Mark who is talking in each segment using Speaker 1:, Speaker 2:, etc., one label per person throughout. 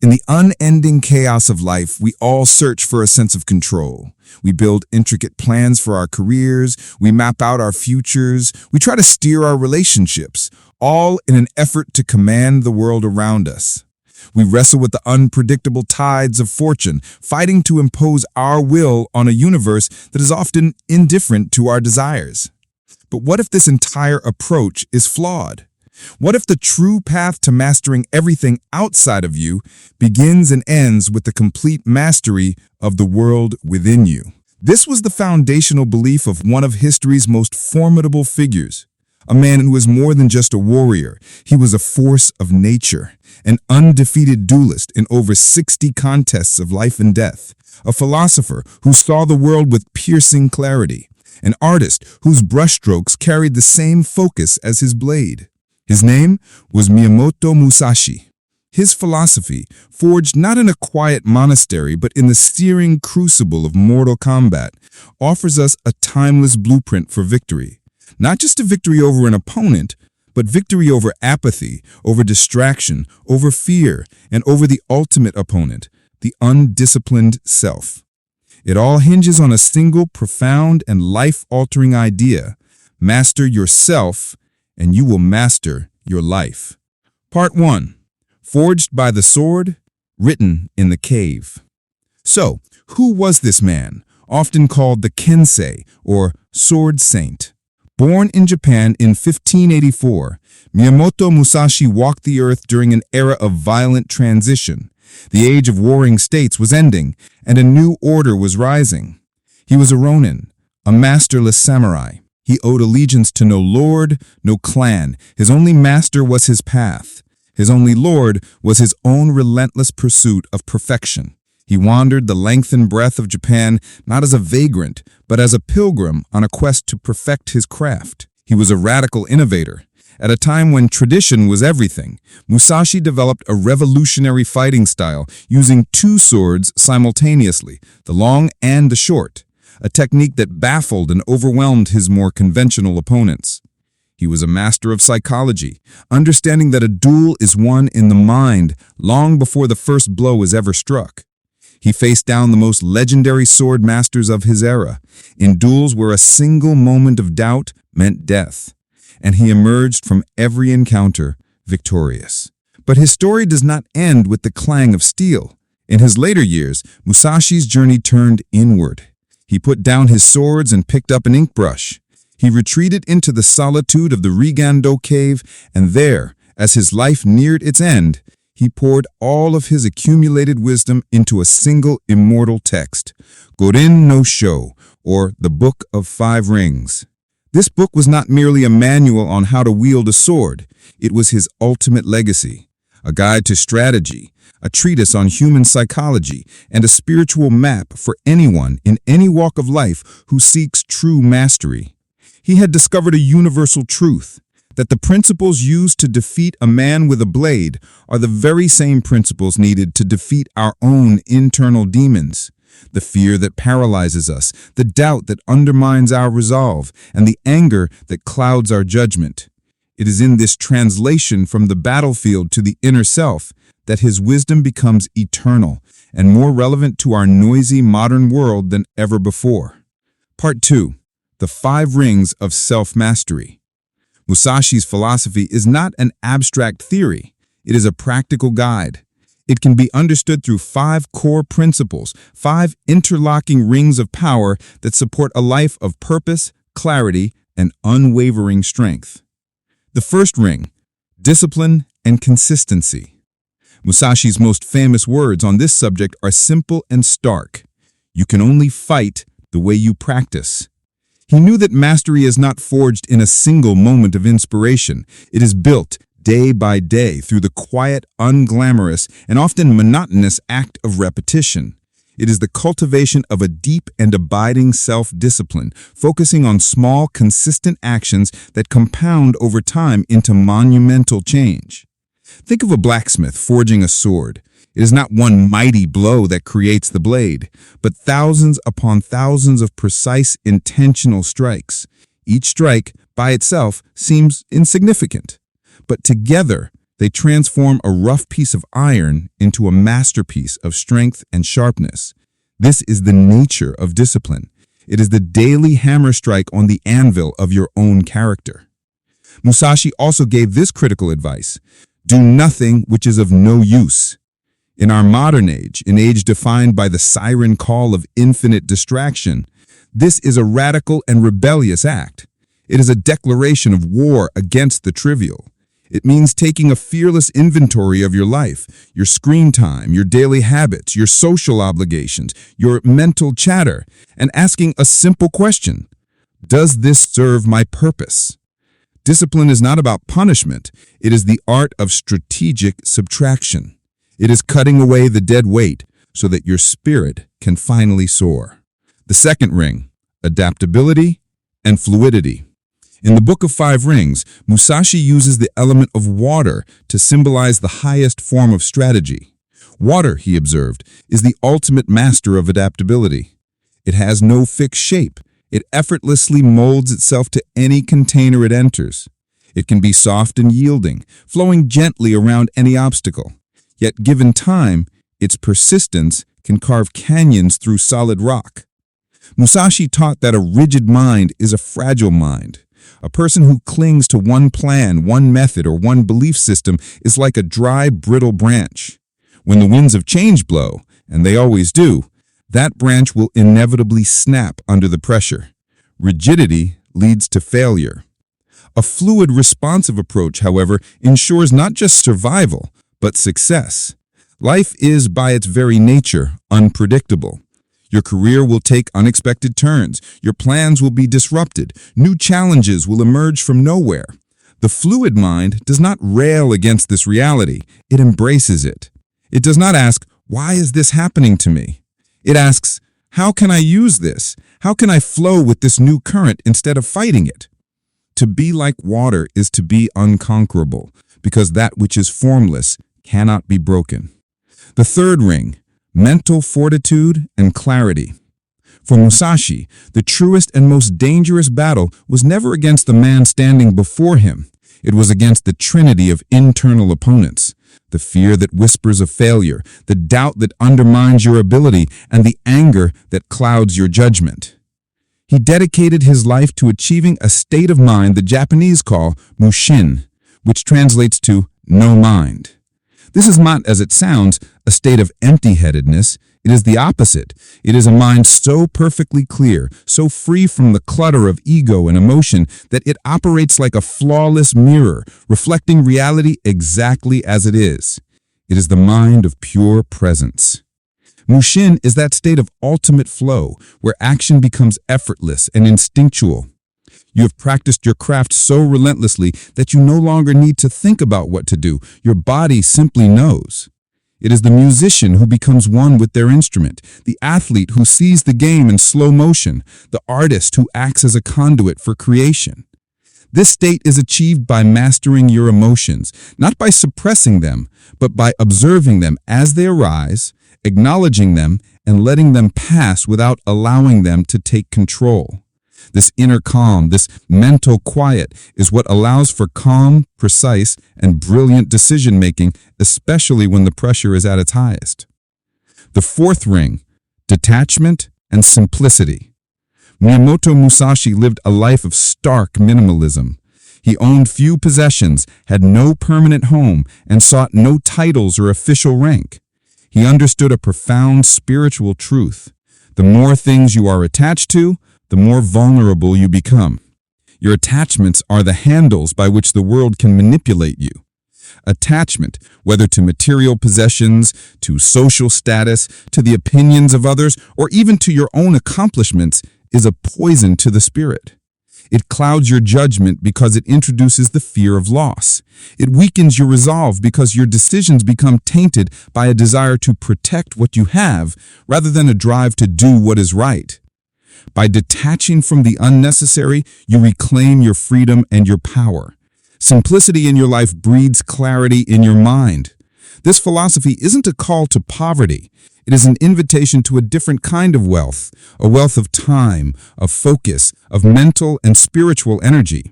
Speaker 1: In the unending chaos of life, we all search for a sense of control. We build intricate plans for our careers, we map out our futures, we try to steer our relationships, all in an effort to command the world around us. We wrestle with the unpredictable tides of fortune, fighting to impose our will on a universe that is often indifferent to our desires. But what if this entire approach is flawed? What if the true path to mastering everything outside of you begins and ends with the complete mastery of the world within you? This was the foundational belief of one of history's most formidable figures, a man who was more than just a warrior. He was a force of nature, an undefeated duelist in over 60 contests of life and death, a philosopher who saw the world with piercing clarity, an artist whose brushstrokes carried the same focus as his blade. His name was Miyamoto Musashi. His philosophy, forged not in a quiet monastery but in the searing crucible of mortal combat, offers us a timeless blueprint for victory. Not just a victory over an opponent, but victory over apathy, over distraction, over fear, and over the ultimate opponent, the undisciplined self. It all hinges on a single profound and life-altering idea: master yourself, and you will master your life. Part 1. Forged by the sword, written in the cave. So, who was this man, often called the Kensei, or Sword Saint? Born in Japan in 1584, Miyamoto Musashi walked the earth during an era of violent transition. The age of warring states was ending, and a new order was rising. He was a ronin, a masterless samurai. He owed allegiance to no lord, no clan. His only master was his path. His only lord was his own relentless pursuit of perfection. He wandered the length and breadth of Japan not as a vagrant, but as a pilgrim on a quest to perfect his craft. He was a radical innovator. At a time when tradition was everything, Musashi developed a revolutionary fighting style using two swords simultaneously, the long and the short, a technique that baffled and overwhelmed his more conventional opponents. He was a master of psychology, understanding that a duel is won in the mind long before the first blow is ever struck. He faced down the most legendary sword masters of his era, in duels where a single moment of doubt meant death, and he emerged from every encounter victorious. But his story does not end with the clang of steel. In his later years, Musashi's journey turned inward. He put down his swords and picked up an ink brush. He retreated into the solitude of the Rigando cave, and there, as his life neared its end, he poured all of his accumulated wisdom into a single immortal text, Gorin no Sho, or the Book of Five Rings. This book was not merely a manual on how to wield a sword. It was his ultimate legacy, a guide to strategy, a treatise on human psychology, and a spiritual map for anyone in any walk of life who seeks true mastery. He had discovered a universal truth, that the principles used to defeat a man with a blade are the very same principles needed to defeat our own internal demons. The fear that paralyzes us, the doubt that undermines our resolve, and the anger that clouds our judgment. It is in this translation from the battlefield to the inner self that his wisdom becomes eternal and more relevant to our noisy modern world than ever before. Part 2. The Five Rings of Self-Mastery. Musashi's philosophy is not an abstract theory. It is a practical guide. It can be understood through 5 core principles, 5 interlocking rings of power that support a life of purpose, clarity, and unwavering strength. The first ring, discipline and consistency. Musashi's most famous words on this subject are simple and stark. You can only fight the way you practice. He knew that mastery is not forged in a single moment of inspiration. It is built day by day through the quiet, unglamorous, and often monotonous act of repetition. It is the cultivation of a deep and abiding self-discipline, focusing on small, consistent actions that compound over time into monumental change. Think of a blacksmith forging a sword. It is not one mighty blow that creates the blade, but thousands upon thousands of precise, intentional strikes. Each strike, by itself, seems insignificant, but together They transform a rough piece of iron into a masterpiece of strength and sharpness. This is the nature of discipline. It is the daily hammer strike on the anvil of your own character. Musashi also gave this critical advice: do nothing which is of no use. In our modern age, an age defined by the siren call of infinite distraction, this is a radical and rebellious act. It is a declaration of war against the trivial. It means taking a fearless inventory of your life, your screen time, your daily habits, your social obligations, your mental chatter, and asking a simple question: does this serve my purpose? Discipline is not about punishment. It is the art of strategic subtraction. It is cutting away the dead weight so that your spirit can finally soar. The second ring: adaptability and fluidity. In the Book of Five Rings, Musashi uses the element of water to symbolize the highest form of strategy. Water, he observed, is the ultimate master of adaptability. It has no fixed shape. It effortlessly molds itself to any container it enters. It can be soft and yielding, flowing gently around any obstacle. Yet, given time, its persistence can carve canyons through solid rock. Musashi taught that a rigid mind is a fragile mind. A person who clings to one plan, one method, or one belief system is like a dry, brittle branch. When the winds of change blow, and they always do, that branch will inevitably snap under the pressure. Rigidity leads to failure. A fluid, responsive approach, however, ensures not just survival, but success. Life is, by its very nature, unpredictable. Your career will take unexpected turns. Your plans will be disrupted. New challenges will emerge from nowhere. The fluid mind does not rail against this reality. It embraces it. It does not ask, "Why is this happening to me?" It asks, "How can I use this? How can I flow with this new current instead of fighting it?" To be like water is to be unconquerable, because that which is formless cannot be broken. The third ring: mental fortitude and clarity. For Musashi, the truest and most dangerous battle was never against the man standing before him. It was against the trinity of internal opponents: the fear that whispers of failure, the doubt that undermines your ability, and the anger that clouds your judgment. He dedicated his life to achieving a state of mind the Japanese call mushin, which translates to no mind. This is not, as it sounds, a state of empty-headedness. It is the opposite. It is a mind so perfectly clear, so free from the clutter of ego and emotion, that it operates like a flawless mirror, reflecting reality exactly as it is. It is the mind of pure presence. Mushin is that state of ultimate flow, where action becomes effortless and instinctual. You have practiced your craft so relentlessly that you no longer need to think about what to do. Your body simply knows. It is the musician who becomes one with their instrument, the athlete who sees the game in slow motion, the artist who acts as a conduit for creation. This state is achieved by mastering your emotions, not by suppressing them, but by observing them as they arise, acknowledging them, and letting them pass without allowing them to take control. This inner calm, this mental quiet, is what allows for calm, precise, and brilliant decision-making, especially when the pressure is at its highest. The fourth ring: detachment and simplicity. Miyamoto Musashi lived a life of stark minimalism. He owned few possessions, had no permanent home, and sought no titles or official rank. He understood a profound spiritual truth: the more things you are attached to, the more vulnerable you become. Your attachments are the handles by which the world can manipulate you. Attachment, whether to material possessions, to social status, to the opinions of others, or even to your own accomplishments, is a poison to the spirit. It clouds your judgment because it introduces the fear of loss. It weakens your resolve because your decisions become tainted by a desire to protect what you have rather than a drive to do what is right. By detaching from the unnecessary, you reclaim your freedom and your power. Simplicity in your life breeds clarity in your mind. This philosophy isn't a call to poverty. It is an invitation to a different kind of wealth, a wealth of time, of focus, of mental and spiritual energy.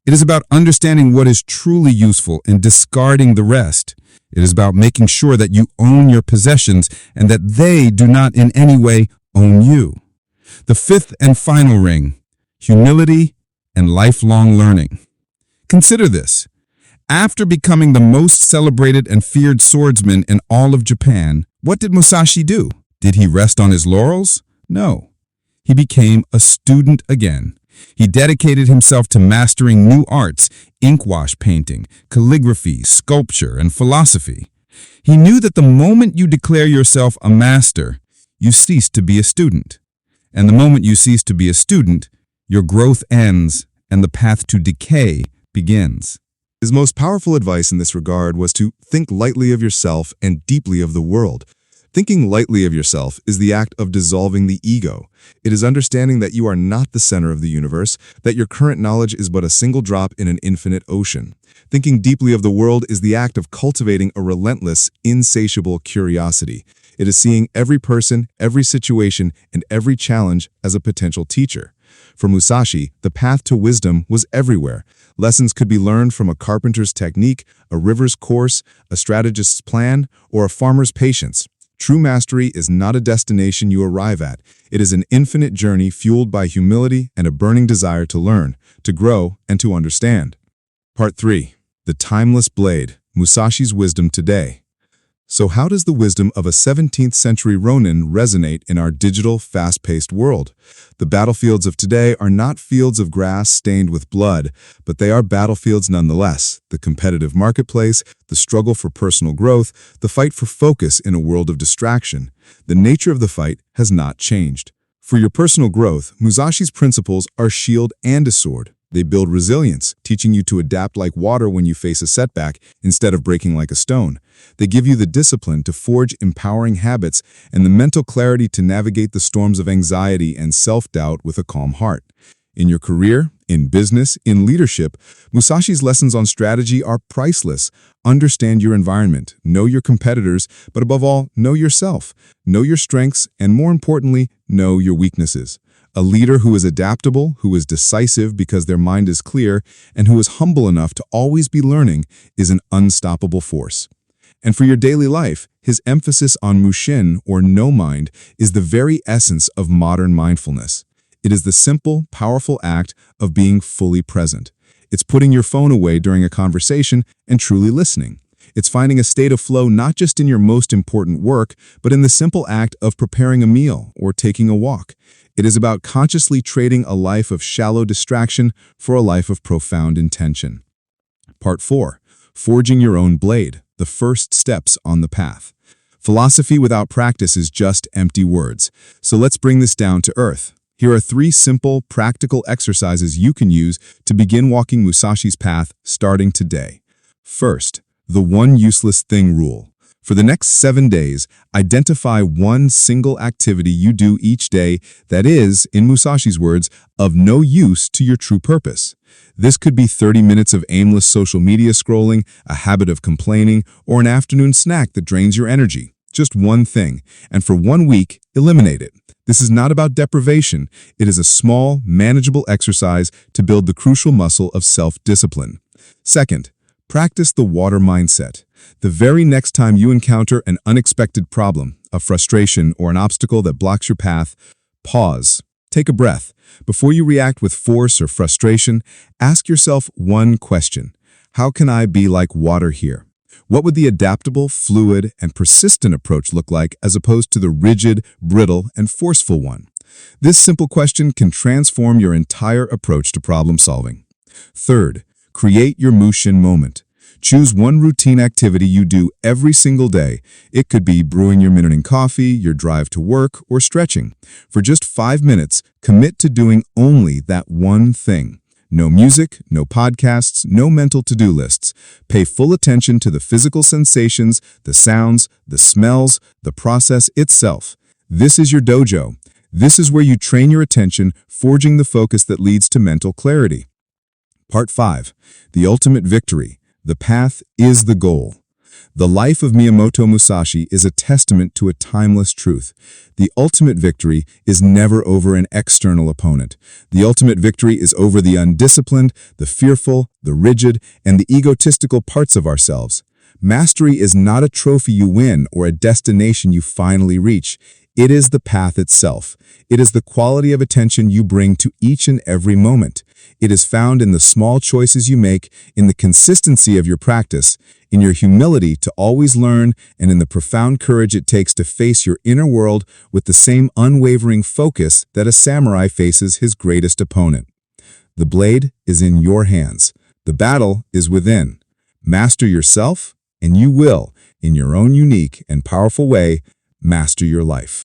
Speaker 1: It is about understanding what is truly useful and discarding the rest. It is about making sure that you own your possessions and that they do not in any way own you. The fifth and final ring, humility and lifelong learning. Consider this. After becoming the most celebrated and feared swordsman in all of Japan, what did Musashi do? Did he rest on his laurels? No. He became a student again. He dedicated himself to mastering new arts, inkwash painting, calligraphy, sculpture, and philosophy. He knew that the moment you declare yourself a master, you cease to be a student. And the moment you cease to be a student, your growth ends and the path to decay begins.
Speaker 2: His most powerful advice in this regard was to think lightly of yourself and deeply of the world. Thinking lightly of yourself is the act of dissolving the ego. It is understanding that you are not the center of the universe, that your current knowledge is but a single drop in an infinite ocean. Thinking deeply of the world is the act of cultivating a relentless, insatiable curiosity. It is seeing every person, every situation, and every challenge as a potential teacher. For Musashi, the path to wisdom was everywhere. Lessons could be learned from a carpenter's technique, a river's course, a strategist's plan, or a farmer's patience. True mastery is not a destination you arrive at. It is an infinite journey fueled by humility and a burning desire to learn, to grow, and to understand. Part 3. The Timeless Blade, Musashi's Wisdom Today. So how does the wisdom of a 17th century Ronin resonate in our digital, fast-paced world? The battlefields of today are not fields of grass stained with blood, but they are battlefields nonetheless. The competitive marketplace, the struggle for personal growth, the fight for focus in a world of distraction. The nature of the fight has not changed. For your personal growth, Musashi's principles are shield and a sword. They build resilience, teaching you to adapt like water when you face a setback instead of breaking like a stone. They give you the discipline to forge empowering habits and the mental clarity to navigate the storms of anxiety and self-doubt with a calm heart. In your career, in business, in leadership, Musashi's lessons on strategy are priceless. Understand your environment, know your competitors, but above all, know yourself. Know your strengths, and more importantly, know your weaknesses. A leader who is adaptable, who is decisive because their mind is clear, and who is humble enough to always be learning is an unstoppable force. And for your daily life, his emphasis on mushin, or no mind, is the very essence of modern mindfulness. It is the simple, powerful act of being fully present. It's putting your phone away during a conversation and truly listening. It's finding a state of flow not just in your most important work, but in the simple act of preparing a meal or taking a walk. It is about consciously trading a life of shallow distraction for a life of profound intention. Part 4. Forging your own blade, the first steps on the path. Philosophy without practice is just empty words. So let's bring this down to earth. Here are 3 simple, practical exercises you can use to begin walking Musashi's path starting today. First, the one useless thing rule. For the next 7 days, identify one single activity you do each day that is, in Musashi's words, of no use to your true purpose. This could be 30 minutes of aimless social media scrolling, a habit of complaining, or an afternoon snack that drains your energy. Just one thing, and for 1 week, eliminate it. This is not about deprivation. It is a small, manageable exercise to build the crucial muscle of self-discipline. Second, practice the water mindset. The very next time you encounter an unexpected problem, a frustration, or an obstacle that blocks your path, pause. Take a breath. Before you react with force or frustration, ask yourself one question. How can I be like water here? What would the adaptable, fluid, and persistent approach look like as opposed to the rigid, brittle, and forceful one? This simple question can transform your entire approach to problem solving. Third, create your Mushin moment. Choose one routine activity you do every single day. It could be brewing your morning coffee, your drive to work, or stretching. For just 5 minutes, commit to doing only that one thing. No music, no podcasts, no mental to-do lists. Pay full attention to the physical sensations, the sounds, the smells, the process itself. This is your dojo. This is where you train your attention, forging the focus that leads to mental clarity. Part 5. The ultimate victory. The path is the goal. The life of Miyamoto Musashi is a testament to a timeless truth. The ultimate victory is never over an external opponent. The ultimate victory is over the undisciplined, the fearful, the rigid, and the egotistical parts of ourselves. Mastery is not a trophy you win or a destination you finally reach. It is the path itself. It is the quality of attention you bring to each and every moment. It is found in the small choices you make, in the consistency of your practice, in your humility to always learn, and in the profound courage it takes to face your inner world with the same unwavering focus that a samurai faces his greatest opponent. The blade is in your hands. The battle is within. Master yourself, and you will, in your own unique and powerful way, master your life.